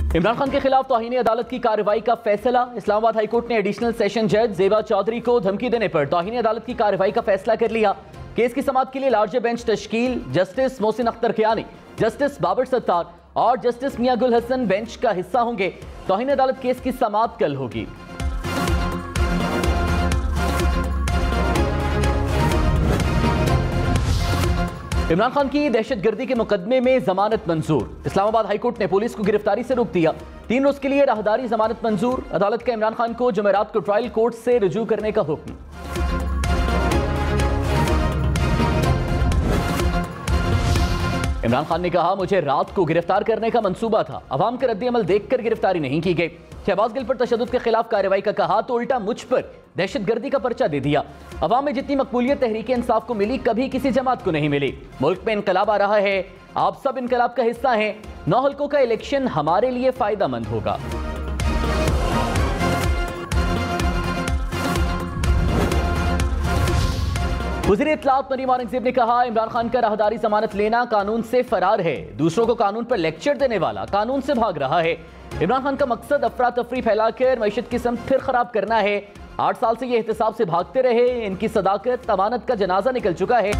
इमरान खान के खिलाफ तौहीन अदालत की कार्रवाई का फैसला। इस्लामाबाद हाईकोर्ट ने एडिशनल सेशन जज ज़ेबा चौधरी को धमकी देने पर तौहीन अदालत की कार्रवाई का फैसला कर लिया। केस की समाअत के लिए लार्जर बेंच तश्कील। जस्टिस मोहसिन अख्तर कियानी, जस्टिस बाबर सत्तार और जस्टिस मियां गुल हसन बेंच का हिस्सा होंगे। तौहीन अदालत केस की समाअत कल होगी। इमरान खान की दहशतगर्दी के मुकदमे में जमानत मंजूर। इस्लामाबाद हाईकोर्ट ने पुलिस को गिरफ्तारी से रोक दिया। 3 रोज के लिए राहदारी जमानत मंजूर। अदालत का इमरान खान को जुमेरात को ट्रायल कोर्ट से रुजू करने का हुक्म। इमरान खान ने कहा, मुझे रात को गिरफ्तार करने का मंसूबा था, अवाम का रद्द-ए-अमल देखकर गिरफ्तारी नहीं की गई। शहबाज गिल पर तशद्दुद के खिलाफ कार्रवाई का कहा तो उल्टा मुझ पर दहशतगर्दी का पर्चा दे दिया। अवाम में जितनी मकबूलियत तहरीक इंसाफ को मिली कभी किसी जमात को नहीं मिली। मुल्क में इनकलाब आ रहा है, आप सब इनकलाब का हिस्सा हैं। 9 हल्कों का इलेक्शन हमारे लिए फायदेमंद होगा। वज़ीर इत्तलात मरीम औरंगज़ेब ने कहा, इमरान खान का राहदारी जमानत लेना कानून से फरार है। दूसरों को कानून पर लेक्चर देने वाला कानून से भाग रहा है। इमरान खान का मकसद अफरा तफरी फैलाकर मईशत की समत फिर खराब करना है। 8 साल से ये एहतसाब से भागते रहे। इनकी सदाकत अमानत का जनाजा निकल चुका है।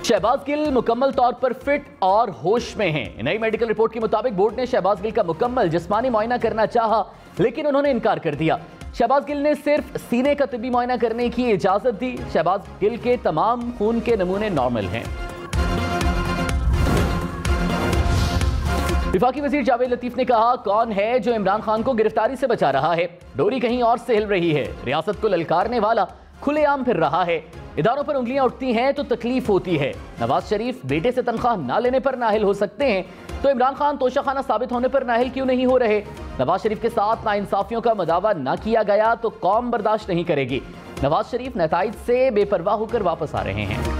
शहबाज गिल मुकम्मल तौर पर फिट और होश में हैं। नई मेडिकल रिपोर्ट के मुताबिक बोर्ड ने शहबाज गिल का मुकम्मल जिस्मानी मुआयना करना चाहा, लेकिन उन्होंने इनकार कर दिया। शहबाज गिल ने सिर्फ सीने का तिब्बी मुआयना करने की इजाजत दी। शहबाज गिल के तमाम खून के नमूने नॉर्मल हैं। विफाकी वजीर जावेद लतीफ ने कहा, कौन है जो इमरान खान को गिरफ्तारी से बचा रहा है? डोरी कहीं और से हिल रही है। रियासत को ललकारने वाला खुलेआम फिर रहा है। इदारों पर उंगलियां उठती हैं तो तकलीफ होती है। नवाज शरीफ बेटे से तनख्वाह ना लेने पर नाहिल हो सकते हैं, तो इमरान खान तोशाखाना साबित होने पर नाहिल क्यों नहीं हो रहे? नवाज शरीफ के साथ नाइंसाफियों का मदावा ना किया गया तो कौम बर्दाश्त नहीं करेगी। नवाज शरीफ नताइज से बेपरवाह होकर वापस आ रहे हैं।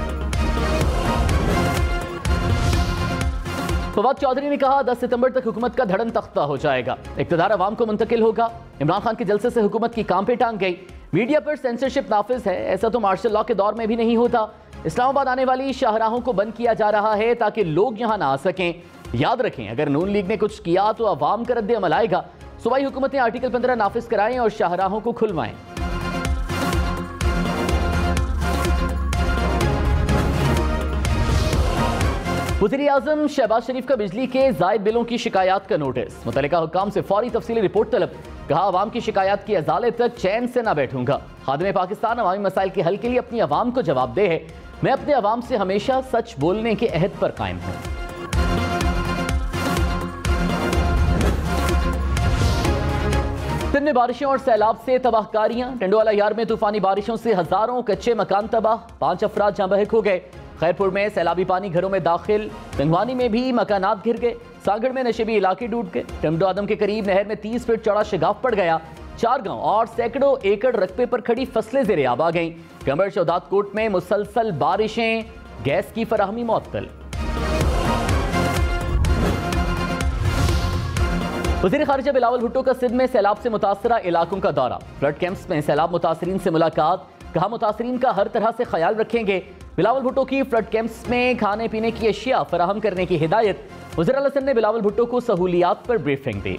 फवाद चौधरी ने कहा, 10 सितंबर तक हुकूमत का धड़न तख्ता हो जाएगा। इक़्तिदार अवाम को मुंतकिल होगा। इमरान खान के जलसे से हुकूमत की काम पे टांग गई। मीडिया पर सेंसरशिप नाफिज है, ऐसा तो मार्शल लॉ के दौर में भी नहीं होता। इस्लामाबाद आने वाली शाहराहों को बंद किया जा रहा है ताकि लोग यहां ना आ सकें। याद रखें, अगर नून लीग ने कुछ किया तो अवाम का रद्द अमल आएगा। सूबाई हुकूमतें आर्टिकल 15 नाफिज कराएं और शाहराहों को खुलवाएं। वज़ीर आज़म शहबाज शरीफ का बिजली के जायद बिलों की शिकायत का नोटिस। मुतल्लिका हुक्काम से फौरी तफसीली रिपोर्ट तलब। कहा, अवाम की शिकायत की अदालत तक चैन से ना बैठूंगा। खादिम पाकिस्तान अवामी मसाइल के हल के लिए अपनी अवाम को जवाबदेह है। मैं अपने अवाम से हमेशा सच बोलने के अहद पर कायम हूं। सिंध में बारिशों और सैलाब से तबाहकारियां। टंडोवाला यार में तूफानी बारिशों से हजारों कच्चे मकान तबाह, 5 अफराद जहां बहक हो गए। खैरपुर में सैलाबी पानी घरों में दाखिल। गंगवानी में भी मकानात घिर गए। सागड़ में नशेबी इलाके डूब गए। टमडो आदम के करीब नहर में 30 फीट चौड़ा शिगाफ पड़ गया। 4 गांव और सैकड़ों एकड़ रकबे पर खड़ी फसलें ज़ेरे आब आ गईं। कमर शौदात कोट में मुसलसल बारिशें, गैस की फराहमी मुअत्तल। वज़ीर ख़ारिजा बिलावल भुट्टो का सिंध में सैलाब से मुतासरा इलाकों का दौरा। फ्लड कैंप्स में सैलाब मुतासरीन से मुलाकात। कहा, मुतासरीन का हर तरह से ख्याल रखेंगे। बिलावल भुट्टो की फ्लड कैंप्स में खाने पीने की अशिया फराहम करने की हिदायत। वज़ीर आला सिंध ने बिलावल भुट्टो को सहूलियात पर ब्रीफिंग दी।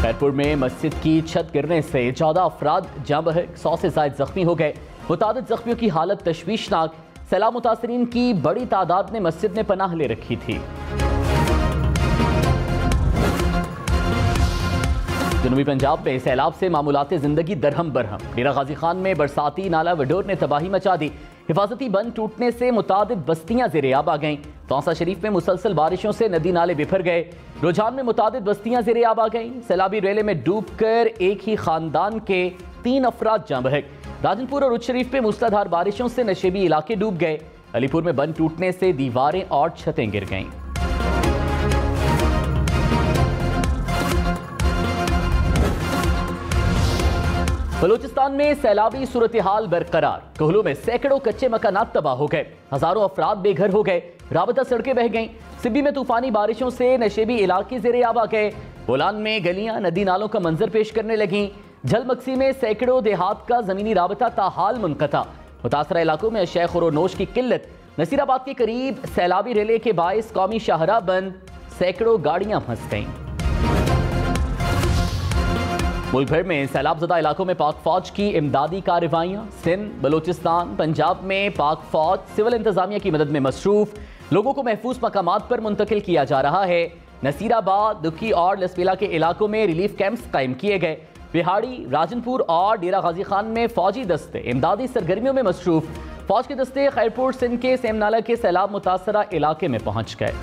खैरपुर में मस्जिद की छत गिरने से 14 अफराद जाँ बहक, 100 से ज़ायद जख्मी हो गए। मुतादिद जख्मियों की हालत तशवीशनाक। सैलाब मुतासरीन की बड़ी तादाद ने मस्जिद में पनाह ले रखी थी। जनूबी पंजाब में सैलाब से मामूलाते जिंदगी दरहम बरहम। डेरा गाजी खान में बरसाती नाला वडोर ने तबाही मचा दी। हिफाजती बंद टूटने से मुतादिद बस्तियां ज़ेरे आब आ गईं। तौसा शरीफ में मुसलसल बारिशों से नदी नाले बिफर गए। रुझान में मुतादिद बस्तियां ज़ेरे आब आ गईं। सैलाबी रेले में डूबकर एक ही खानदान के 3 अफराद जाँ बहक। राजनपुर और उच्च शरीफ में मूसलाधार बारिशों से नशेबी इलाके डूब गए। अलीपुर में बंद टूटने से दीवारें और छतें गिर गईं। बलूचिस्तान में सैलाबी सूरत हाल बरकरार। कोहलू में सैकड़ों कच्चे मकानात तबाह हो गए। हजारों अफराद बेघर हो गए। राबता सड़कें बह गईं। सिब्बी में तूफानी बारिशों से नशेबी इलाके ज़ेरे आब आ गए। बोलान में गलियां नदी नालों का मंजर पेश करने लगीं। झलमक्सी में सैकड़ों देहात का जमीनी राबता ताहाल मुनक़ता। मुतासरा इलाकों में अशया खुरोनोश की किल्लत। नसीराबाद के करीब सैलाबी रेले के बायस कौमी शाहराह बंद, सैकड़ों गाड़ियां फंस गईं। मुल्क भर में सैलाबजदा इलाकों में पाक फौज की इमदादी कार्रवाइयां। सिंध, बलोचिस्तान, पंजाब में पाक फौज सिविल इंतजामिया की मदद में मसरूफ। लोगों को महफूज मकामात पर मुंतकिल किया जा रहा है। नसीराबाद, दुखी और लसबेला के इलाकों में रिलीफ कैंप्स कायम किए गए। बिहाड़ी, राजनपुर और डेरा गाजी खान में फौजी दस्ते इमदादी सरगर्मियों में मसरूफ। फौज के दस्ते खैरपुर सिंध के सेमनाला के सैलाब मुतासरा इलाके में पहुंच गए।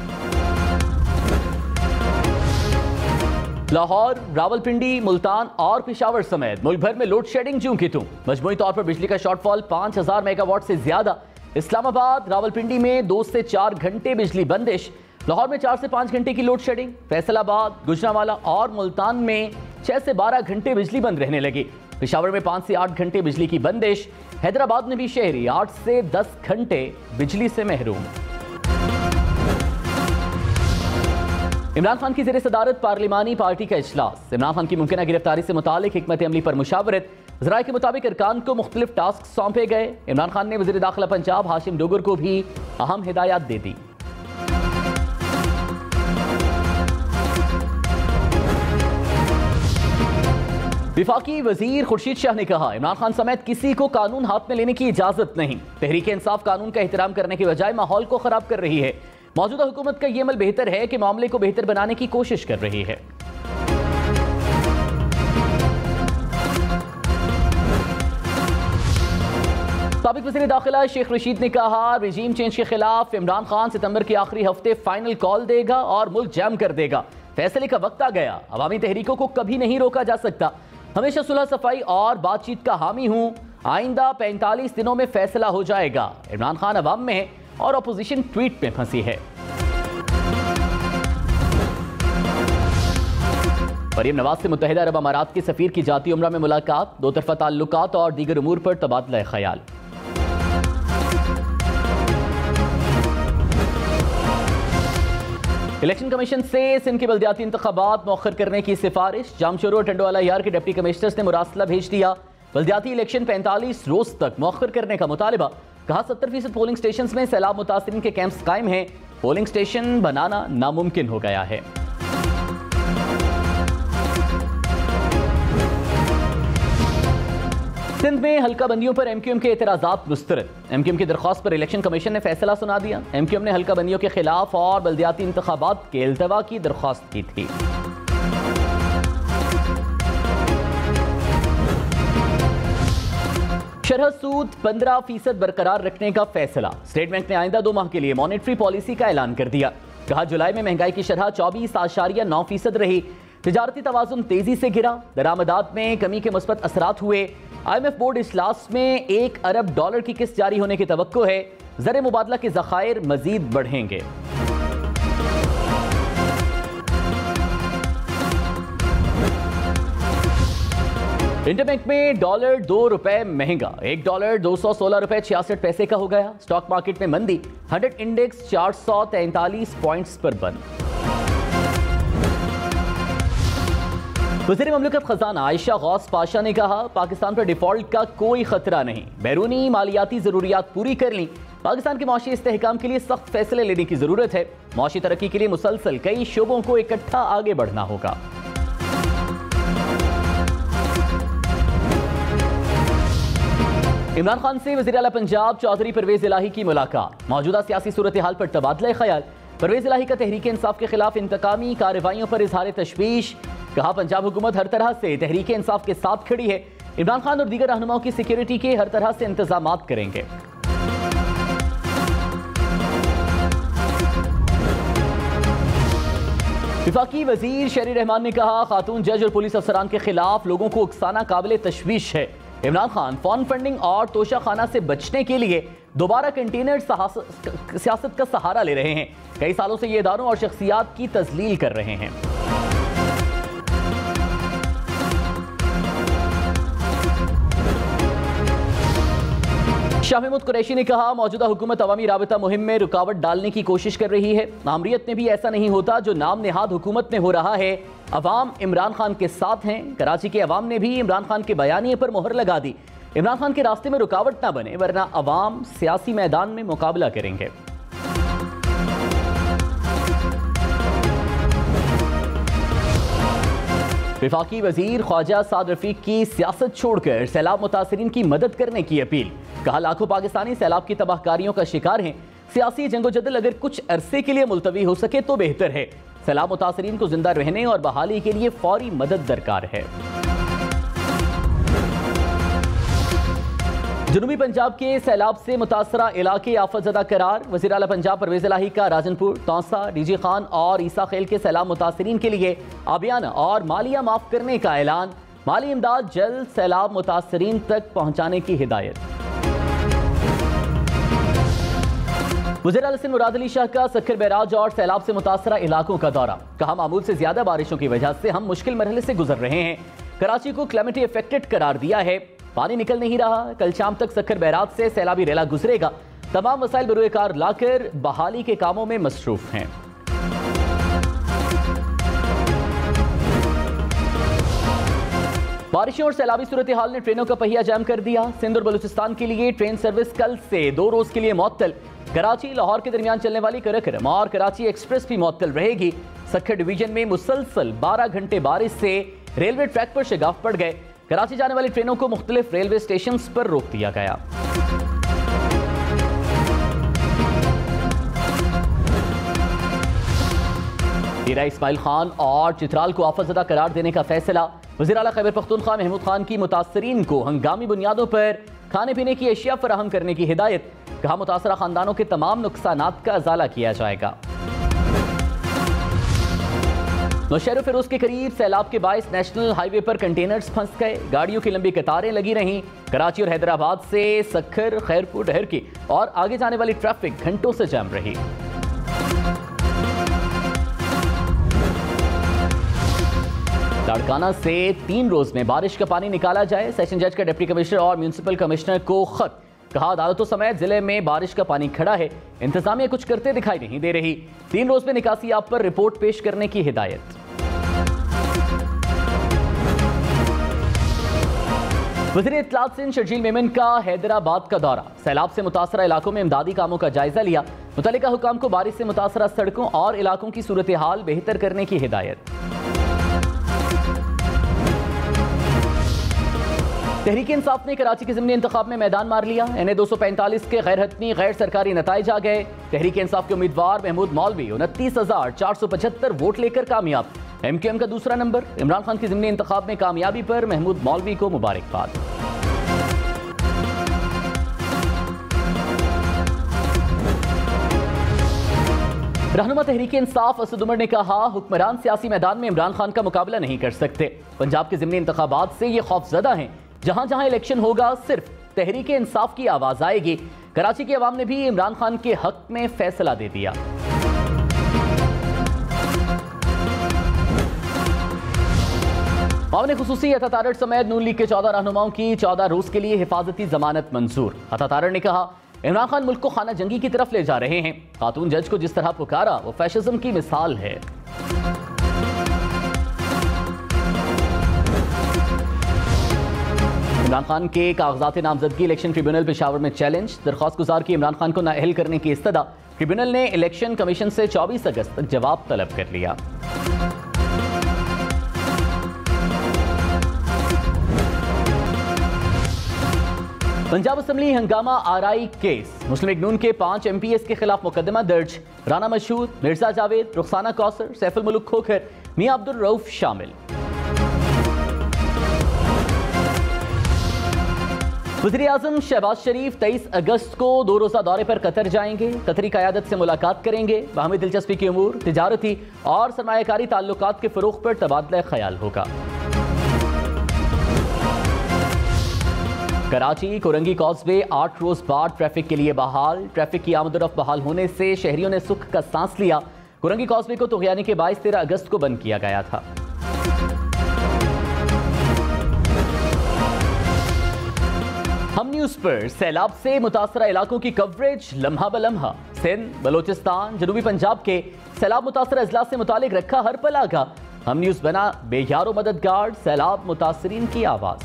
लाहौर, रावलपिंडी, मुल्तान और पिशावर समेत मुल्क भर में लोड शेडिंग ज्यों की त्यों। मजमूई तौर पर बिजली का शॉर्टफॉल 5000 मेगावाट से ज्यादा। इस्लामाबाद, रावलपिंडी में 2 से 4 घंटे बिजली बंदिश। लाहौर में 4 से 5 घंटे की लोड शेडिंग। फैसलाबाद, गुजरांवाला और मुल्तान में 6 से 12 घंटे बिजली बंद रहने लगी। पिशावर में 5 से 8 घंटे बिजली की बंदिश। हैदराबाद में भी शहरी 8 से 10 घंटे बिजली से महरूम। इमरान खान की ज़ेर सदारत पार्लिमानी पार्टी का इजलास। इमरान खान की मुमकिन गिरफ्तारी से मुतालिक हिकमत अमली पर मुशावरत। ज़राए के मुताबिक अरकान को मुख्तलिफ टास्क सौंपे गए। इमरान खान ने वज़ीर दाखिला पंजाब हाशिम डोगर को भी अहम हिदायत दे दी। विफाकी वजीर खुर्शीद शाह ने कहा, इमरान खान समेत किसी को कानून हाथ में लेने की इजाजत नहीं। तहरीक इंसाफ कानून का एहतराम करने के बजाय माहौल को खराब कर रही है। मौजूदा हुकूमत का यह अमल बेहतर है कि मामले को बेहतर बनाने की कोशिश कर रही है। साबिक वज़ीर दाखिला शेख रशीद ने कहा, रिजीम चेंज के खिलाफ इमरान खान सितंबर के आखिरी हफ्ते फाइनल कॉल देगा और मुल्क जैम कर देगा। फैसले का वक्त आ गया। अवामी तहरीकों को कभी नहीं रोका जा सकता। हमेशा सुलह सफाई और बातचीत का हामी हूं। आइंदा 45 दिनों में फैसला हो जाएगा। इमरान खान अवाम में है और अपोजिशन ट्वीट में फंसी है। मरीम नवाज से मुत्तहिदा अरब अमारात के सफीर की जाती उम्रा में मुलाकात। दो तरफा ताल्लुकात और दीगर उमूर पर तबादला ख्याल। इलेक्शन कमीशन से सिंध के बल्दियाती इंतखाबात मौखर करने की सिफारिश। जामशोरो और टंडोवाला यार के डिप्टी कमिश्नर्स ने मुरासला भेज दिया। बल्दियाती इलेक्शन 45 रोज तक मौखर करने का मुतालिबा। कहा 70% पोलिंग स्टेशन में सैलाब मुतासिरीन के कैंप्स कायम हैं। पोलिंग स्टेशन बनाना नामुमकिन हो गया है। सिंध में हल्का बंदियों पर एमक्यूएम के एतराजात मुस्तरद। एमक्यूएम की दरख्वास्त पर इलेक्शन कमीशन ने फैसला सुना दिया। एमक्यूएम ने हल्का बंदियों के खिलाफ और बल्दियाती इंतखाबात के इल्तवा की दरख्वास्त की थी। शरह सूद 15% बरकरार रखने का फैसला। स्टेट बैंक ने आइंदा 2 माह के लिए मॉनेटरी पॉलिसी का ऐलान कर दिया। कहा जुलाई में महंगाई की शरह 24.9% रही। तिजारती तवाजुन तेजी से गिरा। दरामदात में कमी के मुस्बत असरात हुए। IMF बोर्ड इजलास में $1 अरब की किस्त जारी होने की तवक्को है। ज़र मुबादला के ज़खायर मजीद बढ़ेंगे। इंटरबैंक में डॉलर $2 महंगा। $1 $216.66 का हो गया। स्टॉक मार्केट में मंदी। 100 इंडेक्स 443 पॉइंट्स पर बंद। वज़ीर ममलकत खजाना आयशा गौस पाशा ने कहा, पाकिस्तान पर डिफॉल्ट का कोई खतरा नहीं। बैरूनी मालियाती जरूरियात पूरी कर ली। पाकिस्तान के माशी इस्तेहकाम के लिए सख्त फैसले लेने की जरूरत है। माशी तरक्की के लिए मुसलसल कई शोबों को इकट्ठा आगे बढ़ना होगा। इमरान खान से वज़ीर आला पंजाब चौधरी परवेज इलाही की मुलाकात। मौजूदा सियासी सूरत हाल पर तबादला ख्याल। परवेज इलाही का तहरीक इंसाफ के खिलाफ इंतकामी कार्रवाइयों पर इजहार तशवीश। कहा पंजाब हुकूमत हर तरह से तहरीक इंसाफ के साथ खड़ी है। इमरान खान और दीगर रहनुमाओं की सिक्योरिटी के हर तरह से इंतजामात करेंगे। विफाकी वजीर शहरी रहमान ने कहा, खातून जज और पुलिस अफसरान के खिलाफ लोगों को उकसाना काबिल तशवीश है। इमरान खान फॉर्म फंडिंग और तोशा खाना से बचने के लिए दोबारा कंटेनर सियासत का सहारा ले रहे हैं। कई सालों से ये इदारों और शख्सियात की तजलील कर रहे हैं। शाह महमूद कुरैशी ने कहा, मौजूदा हुकूमत अवामी राबता मुहिम में रुकावट डालने की कोशिश कर रही है। आमरीत में भी ऐसा नहीं होता जो नाम नेहाद हुकूमत में हो रहा है। अवाम इमरान खान के साथ हैं। कराची के अवाम ने भी इमरान खान के बयानिए पर मोहर लगा दी। इमरान खान के रास्ते में रुकावट ना बने, वरना अवाम सियासी मैदान में मुकाबला करेंगे। वफाकी वजीर ख्वाजा साद रफीक की सियासत छोड़कर सैलाब मुतासरीन की मदद करने की अपील। कहा, लाखों पाकिस्तानी सैलाब की तबाहकारियों का शिकार हैं। सियासी जंगोजदल अगर कुछ अरसे के लिए मुलतवी हो सके तो बेहतर है। सैलाब मुतासरीन को जिंदा रहने और बहाली के लिए फौरी मदद दरकार है। जनूबी पंजाब के सैलाब से मुतासरा इलाके आफतज़दा करार। वज़ीर आला पंजाब परवेज़ इलाही का राजनपुर, तौसा, डीजी खान और ईसा खेल के सैलाब मुतासरीन के लिए आबियाना और मालिया माफ करने का ऐलान। माली इमदाद जल्द सैलाब मुतासरीन तक पहुंचाने की हिदायत। वज़ीर आला सिंध मुराद अली शाह का सक्खर बैराज और सैलाब से मुतासरा इलाकों का दौरा। कहा, मामूल से ज्यादा बारिशों की वजह से हम मुश्किल मरहले से गुजर रहे हैं। कराची को क्लेमिटी अफेक्टेड करार दिया है। पानी निकल नहीं रहा। कल शाम तक सक्खर बैराज से सैलाबी रेला गुजरेगा। तमाम वसाइल बरूए कार लाकर बहाली के कामों में मसरूफ हैं। बारिशों और सैलाबी सूरत हाल ने ट्रेनों का पहिया जाम कर दिया। सिंध और बलूचिस्तान के लिए ट्रेन सर्विस कल से 2 रोज के लिए मुअत्तल। कराची लाहौर के दरमियान चलने वाली करकरम और कराची एक्सप्रेस भी मुअत्तल रहेगी। सक्खर डिवीजन में मुसलसल 12 घंटे बारिश से रेलवे ट्रैक पर शगाफ पड़ गए। कराची जाने वाली ट्रेनों को मुख्तलिफ रेलवे स्टेशन पर रोक दिया गया। डेरा इस्माइल खान और चित्राल को आफतज़दा करार देने का फैसला। वज़ीर आला खैबर पख्तूनख्वा महमूद खान की मुतासरीन को हंगामी बुनियादों पर खाने पीने की अशिया फराहम करने की हिदायत। कहा, मुतासरा खानदानों के तमाम नुकसानात का अजाला किया जाएगा। नौशहर फिरोज के करीब सैलाब के बायस नेशनल हाईवे पर कंटेनर्स फंस गए। गाड़ियों की लंबी कतारें लगी रहीं। कराची और हैदराबाद से सक्खर, खैरपुर, डहरकी और आगे जाने वाली ट्रैफिक घंटों से जाम रही। लाड़काना से 3 रोज में बारिश का पानी निकाला जाए। सेशन जज का डिप्टी कमिश्नर और म्यूनिसिपल कमिश्नर को खत। कहा, अदालतों समेत जिले में बारिश का पानी खड़ा है। इंतजामिया कुछ करते दिखाई नहीं दे रही। 3 रोज में निकासी आप पर रिपोर्ट पेश करने की हिदायत। वज़ीर इत्तलात सिंध शर्जील मेमन का हैदराबाद का दौरा। सैलाब से मुतासरा इलाकों में इमदादी कामों का जायजा लिया। मुतल्लिका हुकाम को बारिश से मुतासरा सड़कों और इलाकों की सूरत हाल बेहतर करने की हिदायत। तहरीक इंसाफ ने कराची के ज़िमनी इंतखाब में मैदान मार लिया। NA 245 के गैर हतमी गैर सरकारी नताइज आ गए। तहरीक इंसाफ के उम्मीदवार महमूद मौलवी 29,475 वोट लेकर कामयाब। MQM का दूसरा नंबर। इमरान खान की ज़िमनी इंतखाब में कामयाबी पर महमूद मौलवी को मुबारकबाद। रहनुमा तहरीक इंसाफ असद उमर ने कहा, हुक्मरान सियासी मैदान में इमरान खान का मुकाबला नहीं कर सकते। पंजाब के ज़िमनी इंतखाबात से ये खौफजदा हैं। जहां जहां इलेक्शन होगा सिर्फ तहरीक इंसाफ की आवाज आएगी। कराची के अवाम ने भी इमरान खान के हक में फैसला दे दिया। अवाम ने खुसूसी अतातारड़ समेत नून लीग के 14 रहनुमाओं की 14 रोज के लिए हिफाजती जमानत मंजूर। अतातारड़ ने कहा, इमरान खान मुल्क को खाना जंगी की तरफ ले जा रहे हैं। खातून जज को जिस तरह पुकारा वो फैशिज्म की मिसाल है। इमरान खान के कागजात नामजदगी इलेक्शन ट्रिब्यूनल पेशावर में चैलेंज। दरख्वास्त गुजार की इमरान खान को नाअहल करने की इस्तदा। ट्रिब्यूनल ने इलेक्शन कमीशन से 24 अगस्त तक जवाब तलब कर लिया। पंजाब असेंबली हंगामा आरआई केस। मुस्लिम लीग नून के 5 MPs के खिलाफ मुकदमा दर्ज। राना मशहूद, मिर्जा जावेद, रुखसाना कौसर, सैफुल मुल्क खोखर, मियां अब्दुल रऊफ शामिल। वज़ीर आज़म शहबाज शरीफ 23 अगस्त को 2 रोज़ा दौरे पर कतर जाएंगे। कतरी क़यादत से मुलाकात करेंगे। बाहमी दिलचस्पी की उमूर, तिजारती और सरमायाकारी ताल्लुकात के फ़रोग़ पर तबादला ख्याल होगा। कराची कोरंगी कॉजवे 8 रोज बाद ट्रैफिक के लिए बहाल। ट्रैफिक की आमदोरफ्त बहाल होने से शहरियों ने सुख का सांस लिया। कोरंगी कॉजवे को तुग़यानी के बायस 13 अगस्त को बंद किया गया था। हम न्यूज़ न्यूज पर सैलाब से मुतासरा इलाकों की कवरेज लम्हा ब लम्हा। सिंध, बलोचिस्तान, जनूबी पंजाब के सैलाब मुतासरा अजला से मुतालिक रखा हर पल आगा। हम न्यूज बना बेयारो मददगार, सैलाब मुतासरीन की आवाज।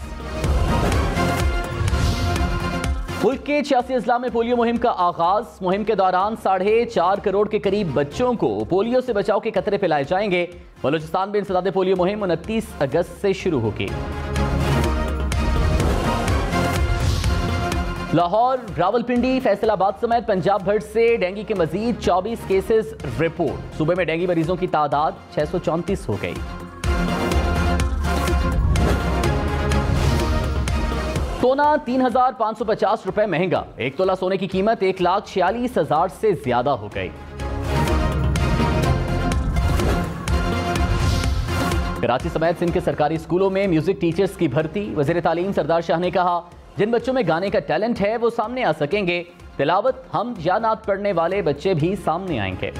मुल्क के 86 अजला में पोलियो मुहिम का आगाज। मुहिम के दौरान 4.5 करोड़ के करीब बच्चों को पोलियो से बचाव के कतरे पिलाए जाएंगे। बलोचिस्तान में इंसदाद पोलियो मुहिम 29 अगस्त से शुरू होगी। लाहौर, रावलपिंडी, फैसलाबाद समेत पंजाब भर से डेंगू के मजीद 24 केसेस रिपोर्ट। सूबे में डेंगू मरीजों की तादाद 634 हो गई। सोना 3,550 रुपए महंगा। 1 तोला सोने की कीमत 1,46,000 से ज्यादा हो गई। कराची समेत सिंध के सरकारी स्कूलों में म्यूजिक टीचर्स की भर्ती। वजीर तालीम सरदार शाह ने कहा, जिन बच्चों में गाने का टैलेंट है वो सामने आ सकेंगे। तिलावत, हम या नात पढ़ने वाले बच्चे भी सामने आएंगे।